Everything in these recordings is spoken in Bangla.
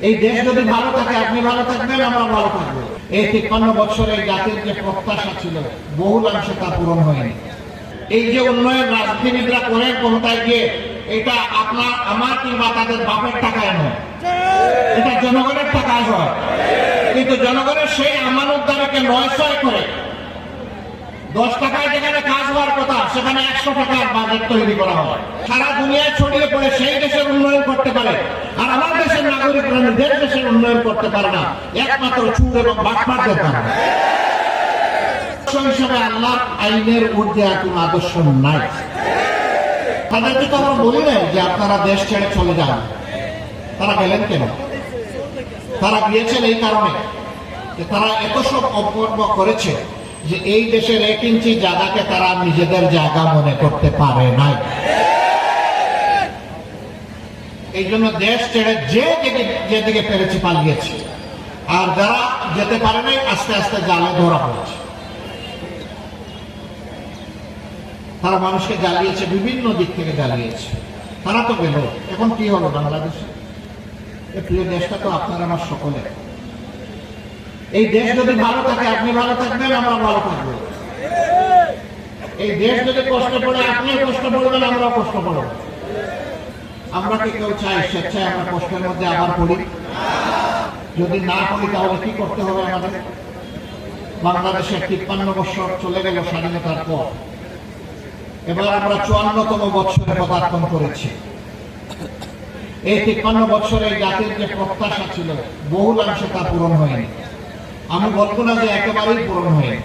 এই দেশ যদি ভালো থাকে আপনি ভালো থাকবেন, আমরা ভালো থাকবো। এই 53 বছরে জাতির যে প্রত্যাশা ছিল বহুলাংশে তা পূরণ হয়নি। এই যে উন্নয়ন রাজনীতিবিদরা করেন ক্ষমতায় গিয়ে, এটা আপনার আমার কিংবা তাদের বাপের টাকায় নয়, এটা জনগণের টাকায় হয়। কিন্তু জনগণের সেই আমানতদারিকে নয়ছয় করে 10 টাকায় যেখানে কাজ হওয়ার কথা সেখানে 100 টাকার বাজেট তৈরি করা হয়। সারা দুনিয়ায় ছড়িয়ে পড়ে সেই দেশের উন্নয়ন করতে পারে, আর আমার দেশের নাগরিকরা নিজের দেশের উন্নয়ন করতে পারে না, একমাত্র চুর এবং বাটপারদের কারণে। হিসাবে আল্লাহ আইনের ঊর্ধ্বে কোনো আদর্শ নাই। তাদেরকে তো আমরা বলি নাই যে আপনারা দেশ ছেড়ে চলে যান। তারা গেলেন কেন? তারা গিয়েছেন এই কারণে যে তারা এত সব অপকর্ম করেছে যে এই দেশের 1 ইঞ্চি জায়গাকে তারা নিজেদের জায়গা মনে করতে পারে নাই। এই জন্য দেশ ছেড়ে যেদিকে পেরেছে পালিয়েছে, আর যারা যেতে পারে নাই আস্তে আস্তে জালে ধরা পড়েছে। তারা মানুষকে জ্বালিয়েছে, বিভিন্ন দিক থেকে জ্বালিয়েছে। তারা তো গেল, এখন কি হলো বাংলাদেশে? এই প্রিয় দেশটা তো আপনার আমার সকলে। এই দেশ যদি ভালো থাকে আপনি ভালো থাকবেন, আমরা ভালো থাকবো। এই দেশ যদি কষ্ট পড়ে আপনিও কষ্ট পড়বেন, আমরাও কষ্ট পড়ব। আমরা কি কেউ চাই স্বেচ্ছায় আমরা কষ্টের মধ্যে আবার পড়ি? যদি না পড়ি তাহলে কি করতে হবে আমাদের? বাংলাদেশের 53 বছর চলে গেল স্বাধীনতার পর। এবার আমরা 54তম বছরে পদার্পণ করেছি। এই 53 বছরে জাতির যে প্রত্যাশা ছিল বহুলাংশে তা পূরণ হয়নি। আমি বলবো না যে একেবারেই পূরণ হয়নি।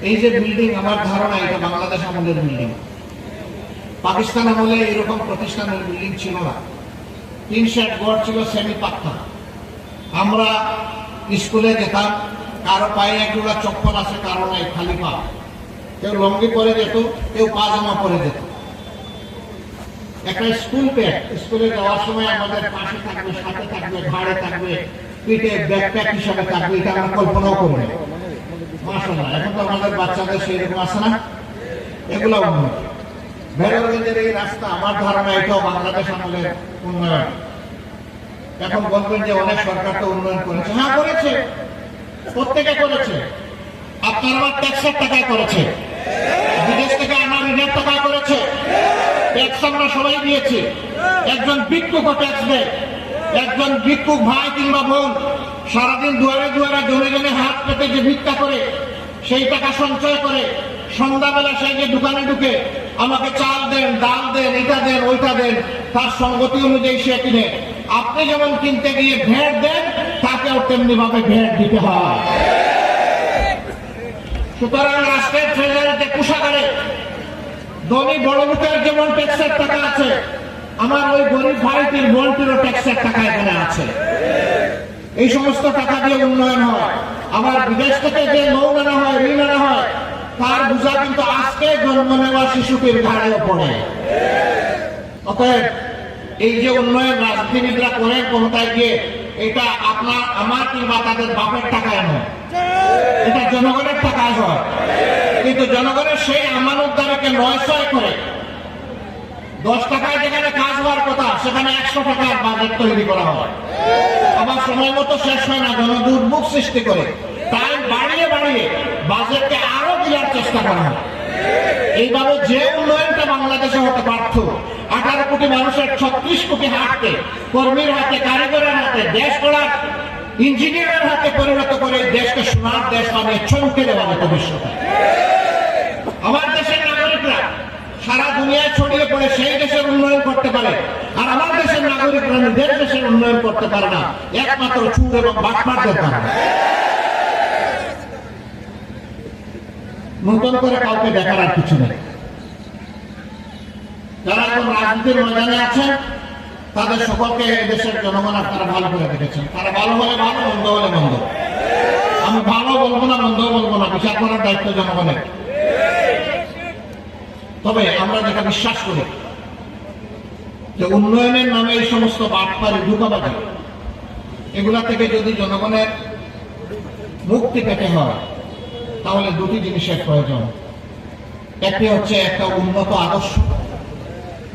এই যে বিল্ডিং, আমার ধারণা এটা বাংলাদেশ আমলের বিল্ডিং। পাকিস্তান আমলে এরকম প্রতিষ্ঠানের বিল্ডিং ছিল না। 3 শেড ঘর ছিল সেমি পাক্কা। আমরা স্কুলে যেতাম, কারো পায়ে একজোড়া চপ্পল আছে, কারো নাই, খালি পা। কেউ লঙ্গি পরে যেত, কেউ পাজামা পরে যেত। একটা স্কুল ব্যাগ, স্কুলে যাওয়ার সময় আমাদের পাশে থাকবে, সাথে থাকবে, ঘাড়ে থাকবে, পিঠে ব্যাকপ্যাক হিসাবে থাকবে, এটা আমরা কল্পনাও করি না। মাশাআল্লাহ, এখন তো আমাদের বাচ্চাদের সেইরকম আছে না? এগুলো উন্নত। ভেরোগঞ্জের এই রাস্তা, আমার ধারণা এটাও বাংলাদেশ আমলের উন্নয়ন। এখন বলবেন যে অনেক সরকার তো উন্নয়ন করেছে। হ্যাঁ করেছে, প্রত্যেকে করেছে। আপনার আমার ট্যাক্সের টাকায় করেছে, বিদেশ থেকে আমার ঋণের টাকায় করেছে। ট্যাক্স আমরা সবাই দিয়েছি। একজন ভিক্ষুকও ট্যাক্স দেয়। একজন ভিক্ষুক ভাই কিংবা বোন সারাদিন দুয়ারে দুয়ারে জনে জনে হাত পেতে যে ভিক্ষা করে, সেই টাকা সঞ্চয় করে সন্ধ্যাবেলা সেই যে দোকানে ঢুকে আমাকে চাল দেন, ডাল দেন, এটা দেন, ওইটা দেন, তার সঙ্গতি অনুযায়ী সে কিনে। আপনি যেমন কিনতে গিয়ে ভ্যাট দেন, তাকেও তেমনি ভাবে ভ্যাট দিতে হয়। সুতরাং রাষ্ট্রের ট্রেজারিতে কোষাগারে ধনী বড় লোকের যেমন ট্যাক্সের টাকা আছে, আমার ওই গরিব ভাইটির বোনটিরও ট্যাক্সের টাকা এখানে আছে। এই সমস্ত টাকা দিয়ে উন্নয়ন হয়। আবার বিদেশ থেকে যে লোন আনা হয়, ঋণ আনা হয়, তার বোঝা কিন্তু আজকে জন্ম নেওয়া শিশুটির ঘাড়েও পড়ে। অতএব এই যে উন্নয়ন রাজনীতিবিদরা করেন ক্ষমতায় গিয়ে, এটা আপনার আমার কিংবা তাদের বাপের টাকায় নয়, এটা জনগণের টাকায় হয়। কিন্তু জনগণের সেই আমানতদারিকে নয়ছয় করে 10 টাকায় যেখানে কাজ হওয়ার কথা সেখানে 100 টাকার বাজেট তৈরি করা হয়। আবার সময় মতো শেষ হয় না, জনদুর্ভোগ সৃষ্টি করে টাইম বাড়িয়ে বাড়িয়ে বাজেটকে আরো দেওয়ার চেষ্টা করা হয়। এইভাবে যে উন্নয়নটা বাংলাদেশে হতে পারত, 18 কোটি মানুষের 36 কোটি হাতে, কর্মীর হাতে, কারিগরের হাতে, দেশ গড়ার ইঞ্জিনিয়ারের হাতে পরিণত করে দেশকে সোনার দেশ বানিয়ে চমকে দেওয়া যেত বিশ্বকে। আমার দেশের নাগরিকরা সারা দুনিয়ায় ছড়িয়ে পড়ে সেই দেশের উন্নয়ন করতে পারে, আর আমার দেশের নাগরিকরা নিজের দেশের উন্নয়ন করতে পারে না, একমাত্র চুর এবং বাটপারদের কারণে। নতুন করে কাউকে দেখার আর কিছু নেই। যারা এখন রাজনীতির ময়দানে আছেন তাদের সকলকে দেশের জনগণ আপনারা ভালো করে দেখেছেন। তারা ভালো হলে ভালো, মন্দ হলে মন্দ। আমি ভালো বলবো না, মন্দ বলবো না, বিচার করার দায়িত্ব জনগণের। তবে আমরা যেটা বিশ্বাস করি যে উন্নয়নের নামে এই সমস্ত বাটপারি, ধোঁকাবাজি, এগুলা থেকে যদি জনগণের মুক্তি পেতে হয় তাহলে দুটি জিনিসের প্রয়োজন। একটি হচ্ছে একটা উন্নত আদর্শ,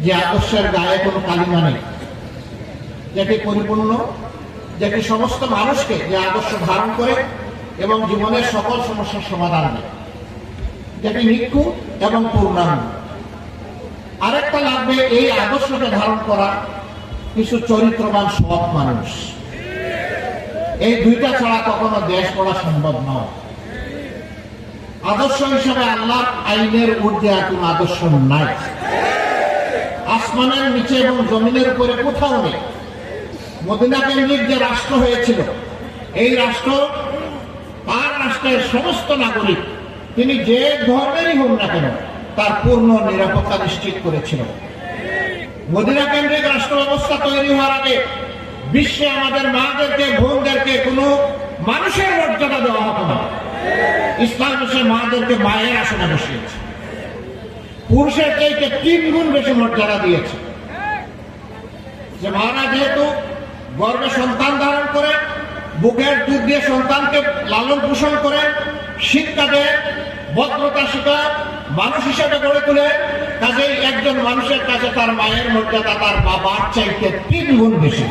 যে আদর্শের গায়ে কোনো কালিমা নেই, যেটি পরিপূর্ণ, যেটি সমস্ত মানুষকে যে আদর্শ ধারণ করে এবং জীবনের সকল সমস্যার সমাধান দেয়, যেটি নিখুঁত এবং পূর্ণাঙ্গ। আরেকটা লাগবে এই আদর্শকে ধারণ করা কিছু চরিত্রবান সৎ মানুষ। এই দুইটা ছাড়া কখনো দেশ গড়া সম্ভব নয়। আদর্শ হিসেবে আল্লাহর আইনের ঊর্ধ্বে কোন আদর্শ নাই। আসমানের নিচে এবং জমিনের উপরে কোথাও নেই। মদিনা কেন্দ্রিক যে রাষ্ট্র হয়েছিল, এই রাষ্ট্র তার রাষ্ট্রের সমস্ত নাগরিক, তিনি যে ধর্মেরই হোক না কেন, তার পূর্ণ নিরাপত্তা নিশ্চিত করেছিল। মদিনা কেন্দ্রিক রাষ্ট্র ব্যবস্থা তৈরি হওয়ার আগে বিশ্বে আমাদের মাদেরকে, বোনদেরকে কোনো মানুষের মর্যাদা দেওয়া হতো না। ইসলাম এসে মাদেরকে মায়ের আসনে বসিয়েছে, পুরুষের চাইতে 3 গুণ বেশি মর্যাদা দিয়েছে। যে মারা যেহেতু গর্ভে সন্তান ধারণ করে, বুকের দুধ দিয়ে সন্তানকে লালন পোষণ করে, শিক্ষা দেয়, ভদ্রতা শিখায়, মানুষ হিসেবে গড়ে তোলে, কাজেই একজন মানুষের কাছে তার মায়ের মর্যাদা তার বাবার চাইতে 3 গুণ বেশি।